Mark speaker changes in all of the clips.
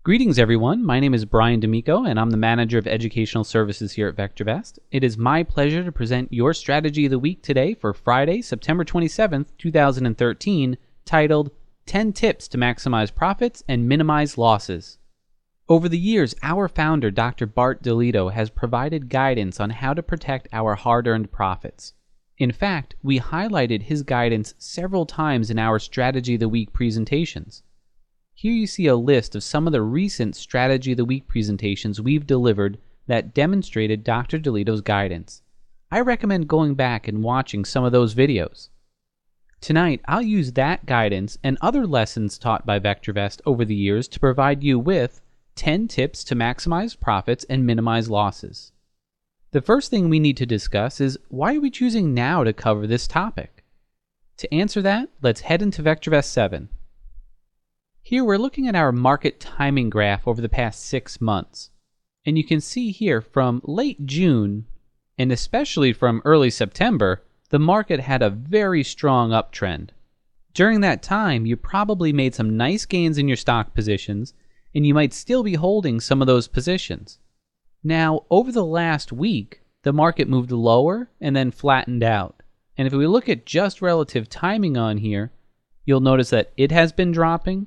Speaker 1: Greetings everyone, my name is Brian D'Amico and I'm the Manager of Educational Services here at VectorVest. It is my pleasure to present your Strategy of the Week today for Friday, September 27th, 2013, titled 10 Tips to Maximize Profits and Minimize Losses. Over the years, our founder, Dr. Bart DeLito, has provided guidance on how to protect our hard-earned profits. In fact, we highlighted his guidance several times in our Strategy of the Week presentations. Here you see a list of some of the recent Strategy of the Week presentations we've delivered that demonstrated Dr. DeLito's guidance. I recommend going back and watching some of those videos. Tonight, I'll use that guidance and other lessons taught by VectorVest over the years to provide you with 10 tips to maximize profits and minimize losses. The first thing we need to discuss is why are we choosing now to cover this topic? To answer that, let's head into VectorVest 7. Here we're looking at our market timing graph over the past 6 months. And you can see here from late June, and especially from early September, the market had a very strong uptrend. During that time, you probably made some nice gains in your stock positions, and you might still be holding some of those positions. Now, over the last week, the market moved lower and then flattened out. And if we look at just relative timing on here, you'll notice that it has been dropping.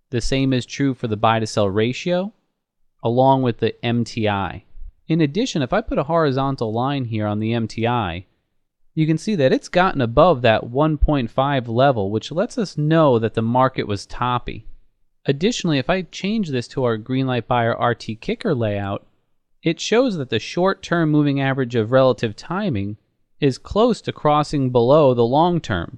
Speaker 1: The same is true for the buy to sell ratio, along with the MTI. In addition, if I put a horizontal line here on the MTI, you can see that it's gotten above that 1.5 level, which lets us know that the market was toppy. Additionally, if I change this to our Greenlight Buyer RT Kicker layout, it shows that the short-term moving average of relative timing is close to crossing below the long-term.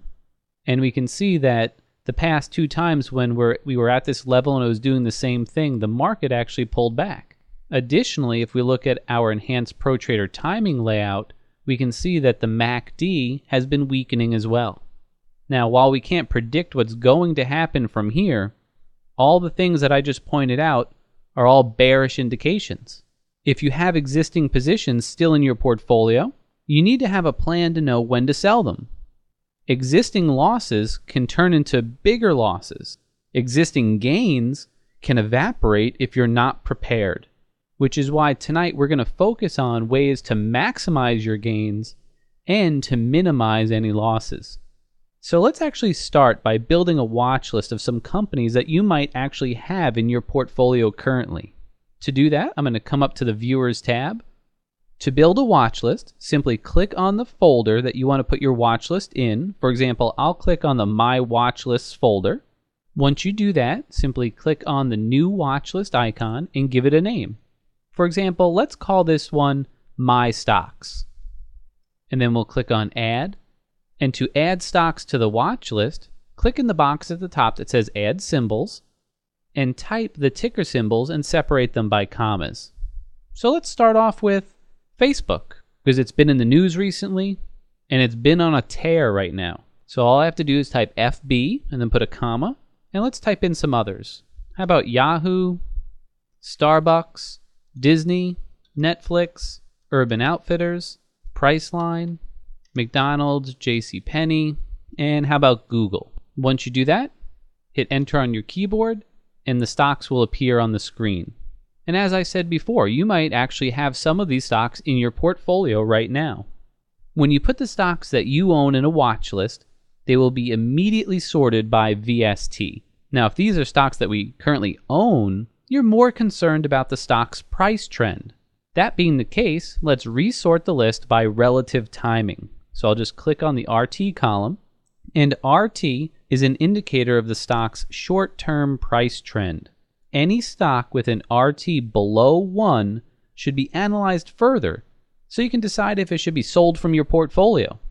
Speaker 1: And we can see that the past 2 times when we were at this level and it was doing the same thing, the market actually pulled back. Additionally, if we look at our Enhanced Pro Trader timing layout, we can see that the MACD has been weakening as well. Now, while we can't predict what's going to happen from here, all the things that I just pointed out are all bearish indications. If you have existing positions still in your portfolio, you need to have a plan to know when to sell them. Existing losses can turn into bigger losses. Existing gains can evaporate if you're not prepared, which is why tonight we're going to focus on ways to maximize your gains and to minimize any losses. So let's actually start by building a watch list of some companies that you might actually have in your portfolio currently. To do that, I'm going to come up to the Viewers tab. To build a watch list, simply click on the folder that you want to put your watch list in. For example, I'll click on the My Watch Lists folder. Once you do that, simply click on the new watch list icon and give it a name. For example, let's call this one My Stocks. And then we'll click on Add. And to add stocks to the watch list, click in the box at the top that says Add Symbols and type the ticker symbols and separate them by commas. So let's start off with Facebook, because it's been in the news recently and it's been on a tear right now. So all I have to do is type FB and then put a comma, and let's type in some others. How about Yahoo, Starbucks, Disney, Netflix, Urban Outfitters, Priceline, McDonald's, JCPenney, and how about Google? Once you do that, hit enter on your keyboard and the stocks will appear on the screen. And as I said before, you might actually have some of these stocks in your portfolio right now. When you put the stocks that you own in a watch list, they will be immediately sorted by VST. Now, if these are stocks that we currently own, you're more concerned about the stock's price trend. That being the case, let's resort the list by relative timing. So I'll just click on the RT column, and RT is an indicator of the stock's short-term price trend. Any stock with an RT below 1 should be analyzed further so you can decide if it should be sold from your portfolio.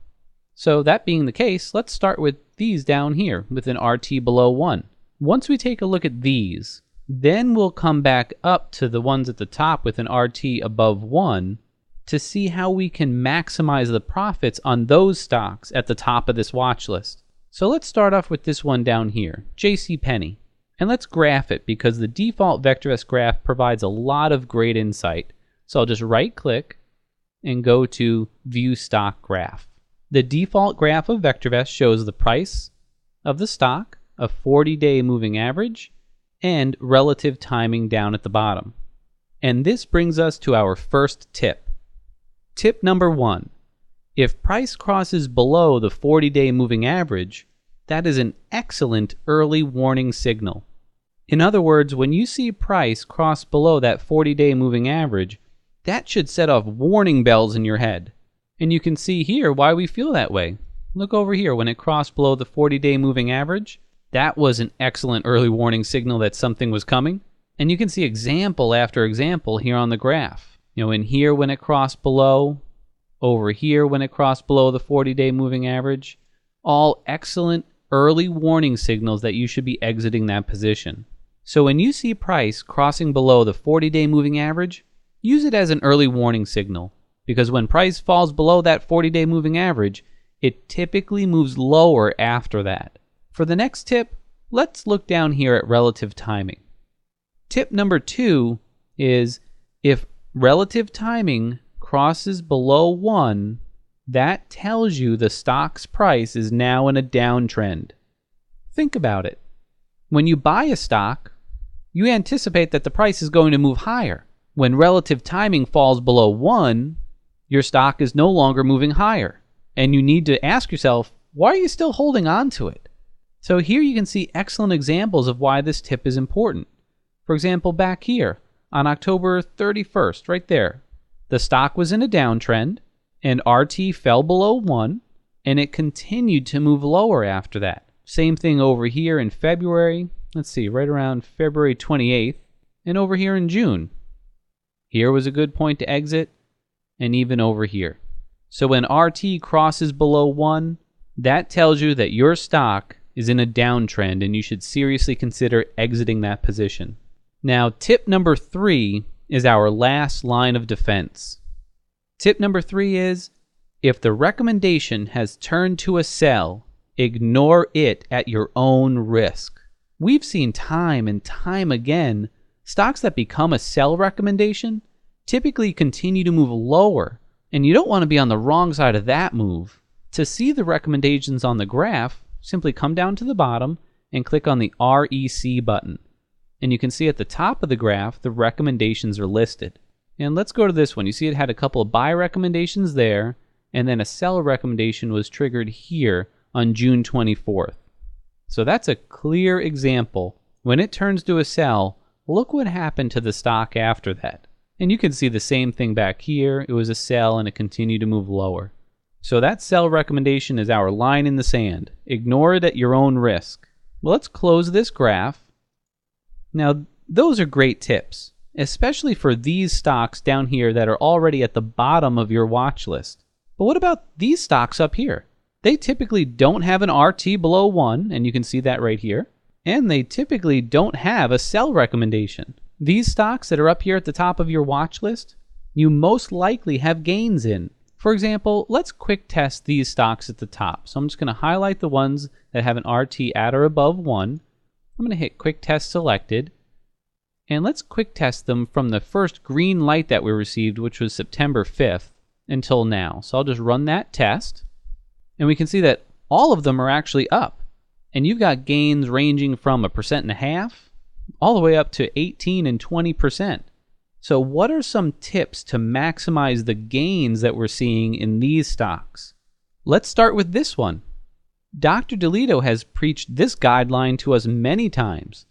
Speaker 1: So that being the case, let's start with these down here with an RT below 1. Once we take a look at these, then we'll come back up to the ones at the top with an RT above 1 to see how we can maximize the profits on those stocks at the top of this watch list. So let's start off with this one down here, JCPenney. And let's graph it because the default VectorVest graph provides a lot of great insight. So I'll just right click and go to View Stock Graph. The default graph of VectorVest shows the price of the stock, a 40-day moving average, and relative timing down at the bottom. And this brings us to our first tip. Tip number 1. If price crosses below the 40-day moving average, that is an excellent early warning signal. In other words, when you see price cross below that 40-day moving average, that should set off warning bells in your head. And you can see here why we feel that way. Look over here, when it crossed below the 40-day moving average, that was an excellent early warning signal that something was coming. And you can see example after example here on the graph. In here when it crossed below, over here when it crossed below the 40-day moving average, all excellent early warning signals that you should be exiting that position. So when you see price crossing below the 40-day moving average, use it as an early warning signal, because when price falls below that 40-day moving average, it typically moves lower after that. For the next tip, let's look down here at relative timing. Tip number 2 is if relative timing crosses below 1, that tells you the stock's price is now in a downtrend. Think about it. When you buy a stock, you anticipate that the price is going to move higher. When relative timing falls below 1, your stock is no longer moving higher. And you need to ask yourself, why are you still holding on to it? So here you can see excellent examples of why this tip is important. For example, back here on October 31st, right there, the stock was in a downtrend and RT fell below 1 and it continued to move lower after that. Same thing over here in February, let's see, right around February 28th, and over here in June. Here was a good point to exit, and even over here. So when RT crosses below 1, that tells you that your stock is in a downtrend and you should seriously consider exiting that position. Now, tip number 3 is our last line of defense. Tip number 3 is, if the recommendation has turned to a sell, ignore it at your own risk. We've seen time and time again, stocks that become a sell recommendation typically continue to move lower, and you don't want to be on the wrong side of that move. To see the recommendations on the graph, simply come down to the bottom and click on the REC button. And you can see at the top of the graph, the recommendations are listed. And let's go to this one. You see it had a couple of buy recommendations there, and then a sell recommendation was triggered here on June 24th. So that's a clear example. When it turns to a sell, look what happened to the stock after that. And you can see the same thing back here. It was a sell and it continued to move lower. So that sell recommendation is our line in the sand. Ignore it at your own risk. Well, let's close this graph. Now, those are great tips, especially for these stocks down here that are already at the bottom of your watch list. But what about these stocks up here? They typically don't have an RT below 1, and you can see that right here. And they typically don't have a sell recommendation. These stocks that are up here at the top of your watch list, you most likely have gains in. For example, let's quick test these stocks at the top. So I'm just going to highlight the ones that have an RT at or above 1. I'm going to hit quick test selected. And let's quick test them from the first green light that we received, which was September 5th, until now. So I'll just run that test. And we can see that all of them are actually up. And you've got gains ranging from 1.5% all the way up to 18 and 20%. So what are some tips to maximize the gains that we're seeing in these stocks? Let's start with this one. Dr. DeLito has preached this guideline to us many times.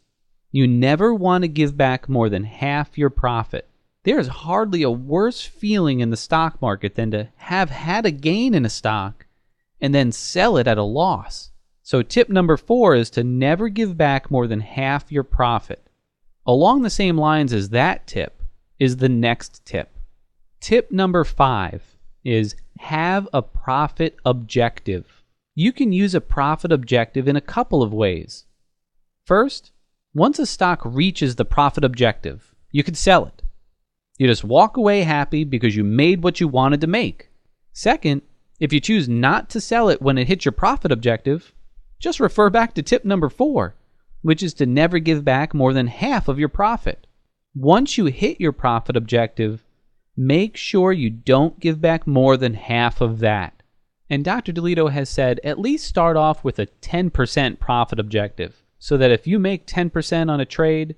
Speaker 1: You never want to give back more than half your profit. There is hardly a worse feeling in the stock market than to have had a gain in a stock and then sell it at a loss. So tip number 4 is to never give back more than half your profit. Along the same lines as that tip is the next tip. Tip number 5 is have a profit objective. You can use a profit objective in a couple of ways. First, once a stock reaches the profit objective, you can sell it. You just walk away happy because you made what you wanted to make. Second, if you choose not to sell it when it hits your profit objective, just refer back to tip number 4, which is to never give back more than half of your profit. Once you hit your profit objective, make sure you don't give back more than half of that. And Dr. DeLito has said at least start off with a 10% profit objective. so that if you make 10% on a trade,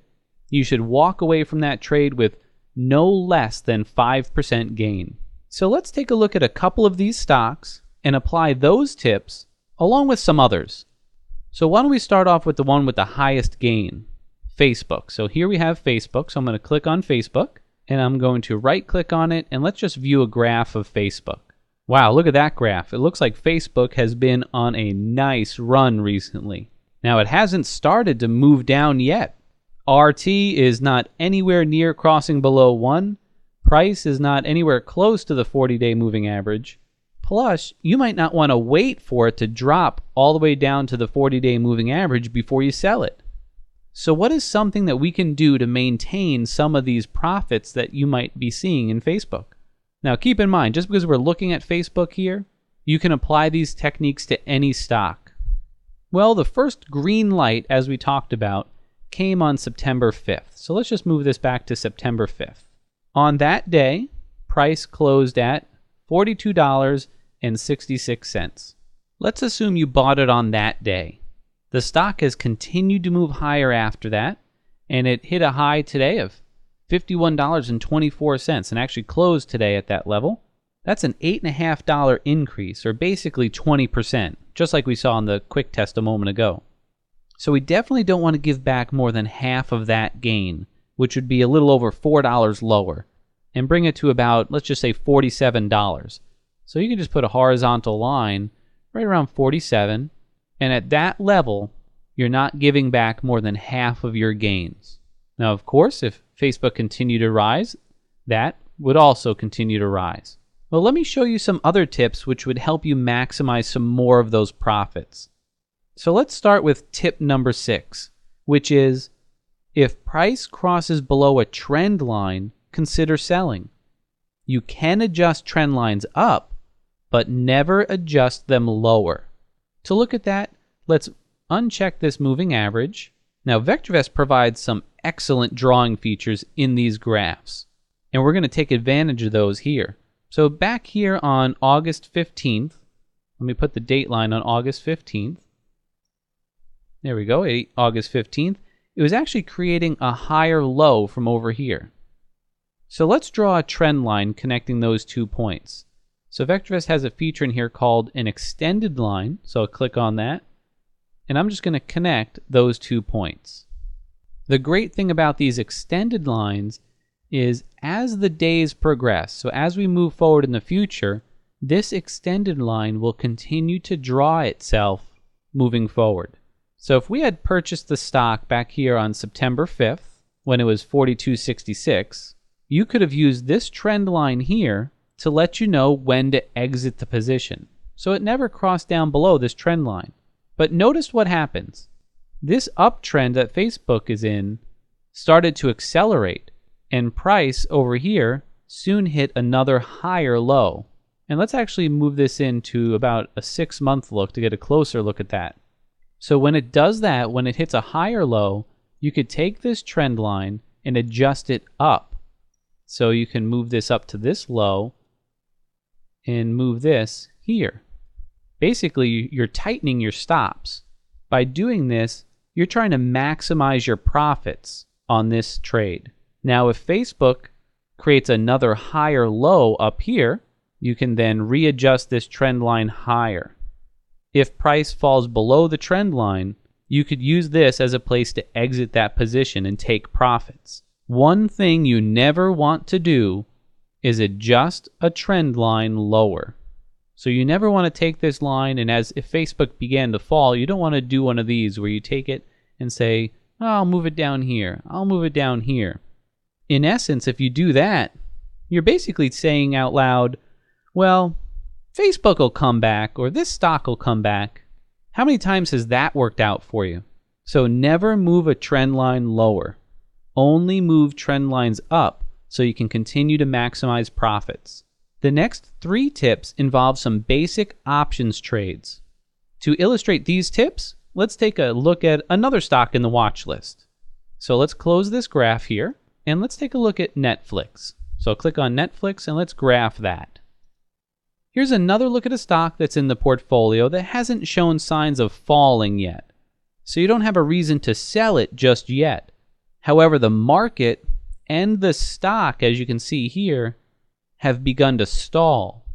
Speaker 1: you should walk away from that trade with no less than 5% gain. So let's take a look at a couple of these stocks and apply those tips along with some others. So why don't we start off with the one with the highest gain, Facebook. So here we have Facebook. So I'm going to click on Facebook and I'm going to right click on it and let's just view a graph of Facebook. Wow, look at that graph. It looks like Facebook has been on a nice run recently. Now it hasn't started to move down yet. RT is not anywhere near crossing below 1. Price is not anywhere close to the 40-day moving average. Plus, you might not want to wait for it to drop all the way down to the 40-day moving average before you sell it. So what is something that we can do to maintain some of these profits that you might be seeing in Facebook? Now keep in mind, just because we're looking at Facebook here, you can apply these techniques to any stock. Well, the first green light, as we talked about, came on September 5th. So let's just move this back to September 5th. On that day, price closed at $42.66. Let's assume you bought it on that day. The stock has continued to move higher after that, and it hit a high today of $51.24 and actually closed today at that level. That's an $8.50 increase, or basically 20%, just like we saw in the quick test a moment ago. So we definitely don't want to give back more than half of that gain, which would be a little over $4 lower, and bring it to about, let's just say $47. So you can just put a horizontal line right around 47, and at that level, you're not giving back more than half of your gains. Now, of course, if Facebook continued to rise, that would also continue to rise. Well, let me show you some other tips which would help you maximize some more of those profits. So let's start with tip number 6, which is if price crosses below a trend line, consider selling. You can adjust trend lines up, but never adjust them lower. To look at that, let's uncheck this moving average. Now, VectorVest provides some excellent drawing features in these graphs, and we're going to take advantage of those here. So back here on August 15th, let me put the date line on August 15th. There we go, August 15th. It was actually creating a higher low from over here. So let's draw a trend line connecting those 2 points. So VectorVest has a feature in here called an extended line. So I'll click on that. And I'm just going to connect those 2 points. The great thing about these extended lines is as the days progress, so as we move forward in the future, this extended line will continue to draw itself moving forward. So if we had purchased the stock back here on September 5th, when it was $42.66, you could have used this trend line here to let you know when to exit the position. So it never crossed down below this trend line. But notice what happens. This uptrend that Facebook is in started to accelerate, and price over here soon hit another higher low. And let's actually move this into about a 6-month look to get a closer look at that. So when it does that, when it hits a higher low, you could take this trend line and adjust it up. So you can move this up to this low and move this here. Basically, you're tightening your stops. By doing this, you're trying to maximize your profits on this trade. Now, if Facebook creates another higher low up here, you can then readjust this trend line higher. If price falls below the trend line, you could use this as a place to exit that position and take profits. One thing you never want to do is adjust a trend line lower. So you never want to take this line, and if Facebook began to fall, you don't want to do one of these where you take it and say, oh, I'll move it down here, I'll move it down here. In essence, if you do that, you're basically saying out loud, well, Facebook will come back, or this stock will come back. How many times has that worked out for you? So never move a trend line lower. Only move trend lines up so you can continue to maximize profits. The next 3 tips involve some basic options trades. To illustrate these tips, let's take a look at another stock in the watch list. So let's close this graph here, and let's take a look at Netflix. So I'll click on Netflix, and let's graph that. Here's another look at a stock that's in the portfolio that hasn't shown signs of falling yet. So you don't have a reason to sell it just yet. However, the market and the stock, as you can see here, have begun to stall.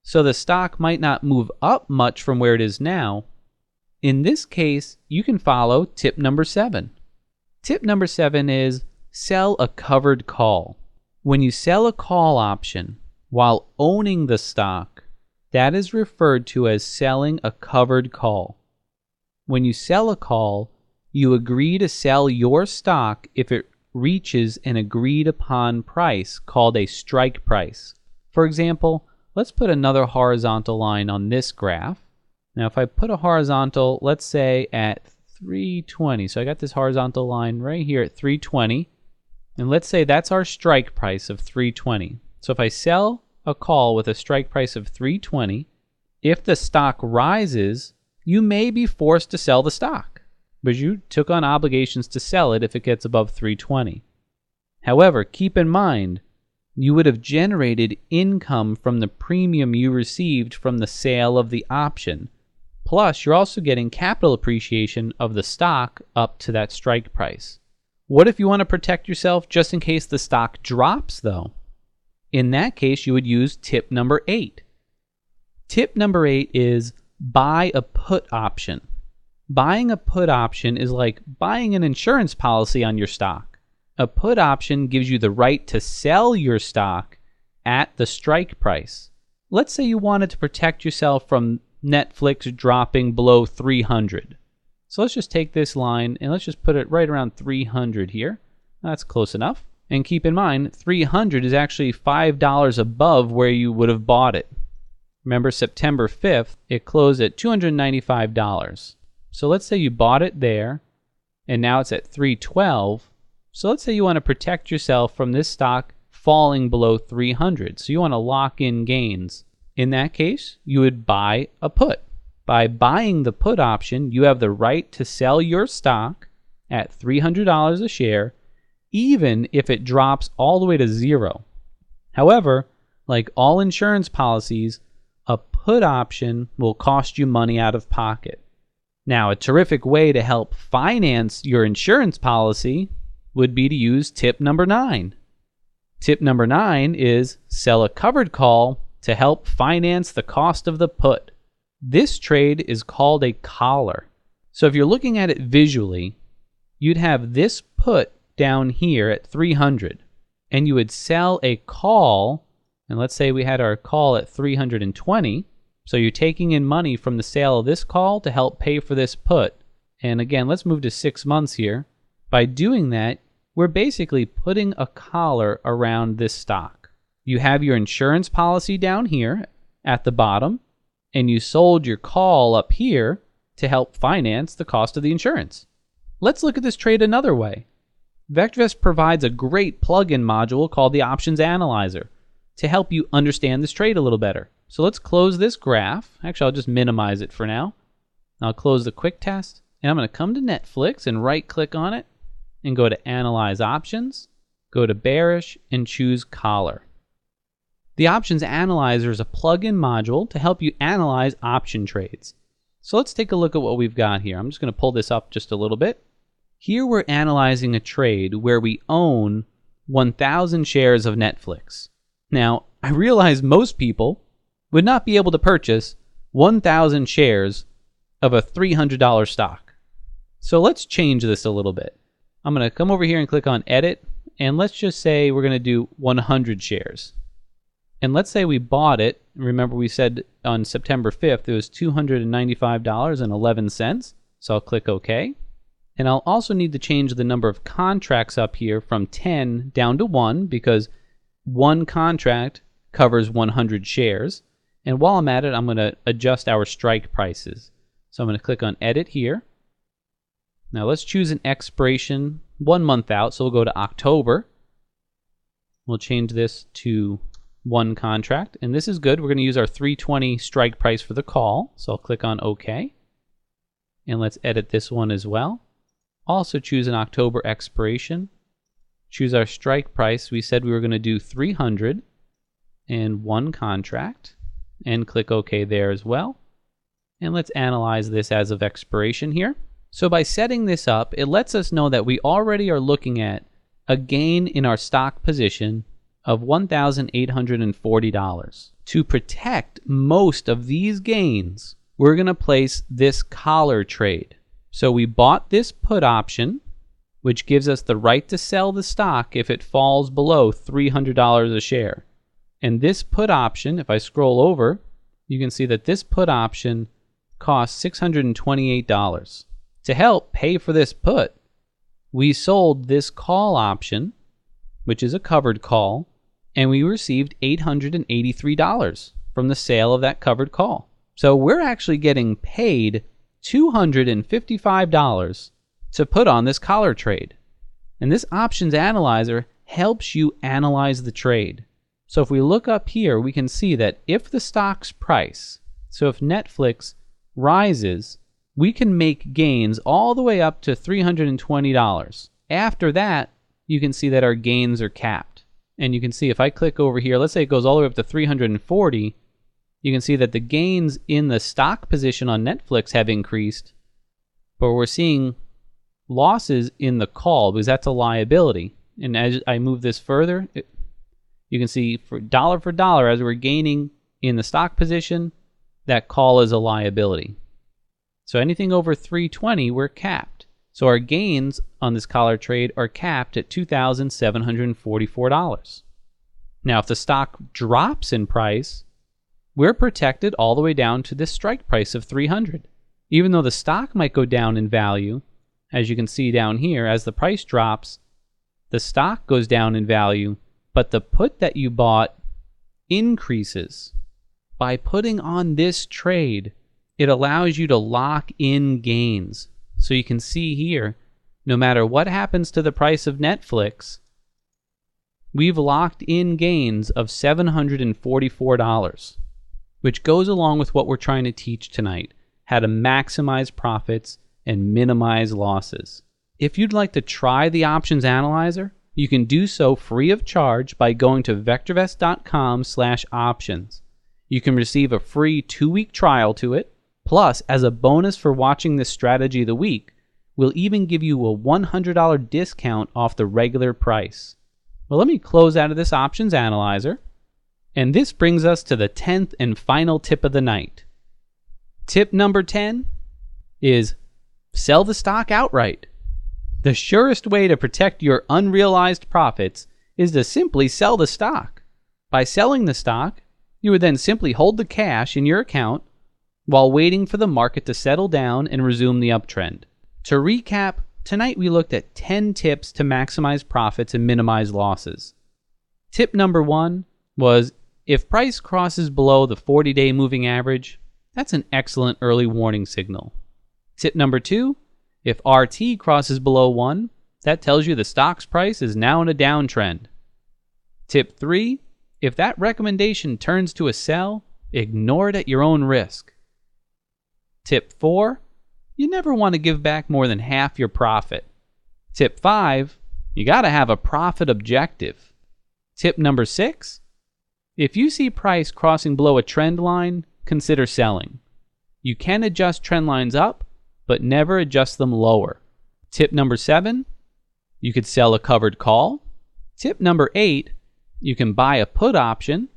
Speaker 1: So the stock might not move up much from where it is now. In this case, you can follow tip number 7. Tip number 7 is sell a covered call. When you sell a call option while owning the stock, that is referred to as selling a covered call. When you sell a call, you agree to sell your stock if it reaches an agreed upon price called a strike price. For example, let's put another horizontal line on this graph. Now if I put a horizontal, let's say at 320, so I got this horizontal line right here at 320, and let's say that's our strike price of 320. So if I sell a call with a strike price of 320, if the stock rises, you may be forced to sell the stock, but you took on obligations to sell it if it gets above 320. However, keep in mind, you would have generated income from the premium you received from the sale of the option. Plus, you're also getting capital appreciation of the stock up to that strike price. What if you want to protect yourself just in case the stock drops, though? In that case, you would use tip number 8. Tip number 8 is buy a put option. Buying a put option is like buying an insurance policy on your stock. A put option gives you the right to sell your stock at the strike price. Let's say you wanted to protect yourself from Netflix dropping below 300. So let's just take this line and let's just put it right around 300 here. That's close enough. And keep in mind, 300 is actually $5 above where you would have bought it. Remember, September 5th, it closed at $295. So let's say you bought it there, and now it's at 312. So let's say you want to protect yourself from this stock falling below 300. So you want to lock in gains. In that case, you would buy a put. By buying the put option, you have the right to sell your stock at $300 a share, even if it drops all the way to 0. However, like all insurance policies, a put option will cost you money out of pocket. Now, a terrific way to help finance your insurance policy would be to use tip number 9. Tip number 9 is sell a covered call to help finance the cost of the put. This trade is called a collar. So if you're looking at it visually, you'd have this put down here at 300, and you would sell a call, and let's say we had our call at 320, so you're taking in money from the sale of this call to help pay for this put. And again, let's move to 6 months here. By doing that, we're basically putting a collar around this stock. You have your insurance policy down here at the bottom, and you sold your call up here to help finance the cost of the insurance. Let's look at this trade another way. VectorVest provides a great plugin module called the Options Analyzer to help you understand this trade a little better. So let's close this graph. Actually, I'll just minimize it for now. I'll close the quick test, and I'm going to come to Netflix and right-click on it and go to Analyze Options, go to Bearish, and choose Collar. The Options Analyzer is a plugin module to help you analyze option trades. So let's take a look at what we've got here. I'm just going to pull this up just a little bit. Here we're analyzing a trade where we own 1,000 shares of Netflix. Now, I realize most people would not be able to purchase 1,000 shares of a $300 stock. So let's change this a little bit. I'm going to come over here and click on Edit, and let's just say we're going to do 100 shares. And let's say we bought it. Remember, we said on September 5th it was $295.11. So I'll click OK. And I'll also need to change the number of contracts up here from 10 down to 1, because one contract covers 100 shares. And while I'm at it, I'm going to adjust our strike prices. So I'm going to click on Edit here. Now let's choose an expiration 1 month out. So we'll go to October. We'll change this to 1 contract. And this is good. We're going to use our 320 strike price for the call. So I'll click on OK. And let's edit this one as well. Also choose an October expiration. Choose our strike price. We said we were going to do 300 and 1 contract. And click OK there as well. And let's analyze this as of expiration here. So by setting this up, it lets us know that we already are looking at a gain in our stock position of $1,840. To protect most of these gains, we're going to place this collar trade. So we bought this put option, which gives us the right to sell the stock if it falls below $300 a share. And this put option, if I scroll over, you can see that this put option costs $628. To help pay for this put, we sold this call option, which is a covered call, and we received $883 from the sale of that covered call. So we're actually getting paid $255 to put on this collar trade. And this options analyzer helps you analyze the trade. So if we look up here, we can see that if the stock's price, so if Netflix rises, we can make gains all the way up to $320. After that, you can see that our gains are capped. And you can see if I click over here, let's say it goes all the way up to 340, you can see that the gains in the stock position on Netflix have increased, but we're seeing losses in the call because that's a liability. And as I move this further, you can see for dollar as we're gaining in the stock position, that call is a liability. So anything over 320, we're capped. So our gains on this collar trade are capped at $2,744. Now, if the stock drops in price, we're protected all the way down to this strike price of $300. Even though the stock might go down in value, as you can see down here, as the price drops, the stock goes down in value, but the put that you bought increases. By putting on this trade, it allows you to lock in gains. So you can see here, no matter what happens to the price of Netflix, we've locked in gains of $744, which goes along with what we're trying to teach tonight, how to maximize profits and minimize losses. If you'd like to try the options analyzer, you can do so free of charge by going to VectorVest.com/options. You can receive a free 2-week trial to it. Plus, as a bonus for watching this strategy of the week, we'll even give you a $100 discount off the regular price. Well, let me close out of this options analyzer. And this brings us to the 10th and final tip of the night. Tip number 10 is sell the stock outright. The surest way to protect your unrealized profits is to simply sell the stock. By selling the stock, you would then simply hold the cash in your account while waiting for the market to settle down and resume the uptrend. To recap, tonight we looked at 10 tips to maximize profits and minimize losses. Tip number 1 was if price crosses below the 40-day moving average, that's an excellent early warning signal. Tip number 2, if RT crosses below 1, that tells you the stock's price is now in a downtrend. Tip 3, if that recommendation turns to a sell, ignore it at your own risk. Tip 4, you never want to give back more than half your profit. Tip 5, you got to have a profit objective. Tip number 6, if you see price crossing below a trend line, consider selling. You can adjust trend lines up, but never adjust them lower. Tip number 7, you could sell a covered call. Tip number 8, you can buy a put option.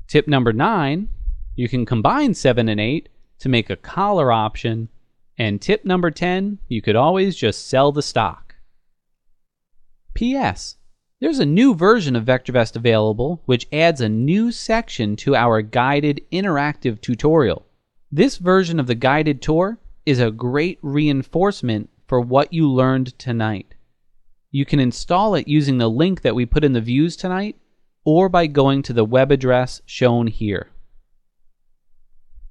Speaker 1: Tip number 9, you can combine 7 and 8 to make a collar option. And tip number 10, you could always just sell the stock. P.S. There's a new version of VectorVest available, which adds a new section to our guided interactive tutorial. This version of the guided tour is a great reinforcement for what you learned tonight. You can install it using the link that we put in the views tonight, or by going to the web address shown here.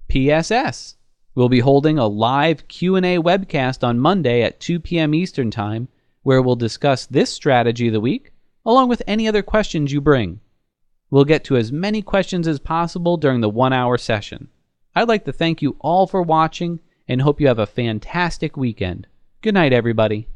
Speaker 1: PSS. We'll be holding a live Q&A webcast on Monday at 2 p.m. Eastern Time, where we'll discuss this strategy of the week, along with any other questions you bring. We'll get to as many questions as possible during the 1-hour session. I'd like to thank you all for watching and hope you have a fantastic weekend. Good night, everybody.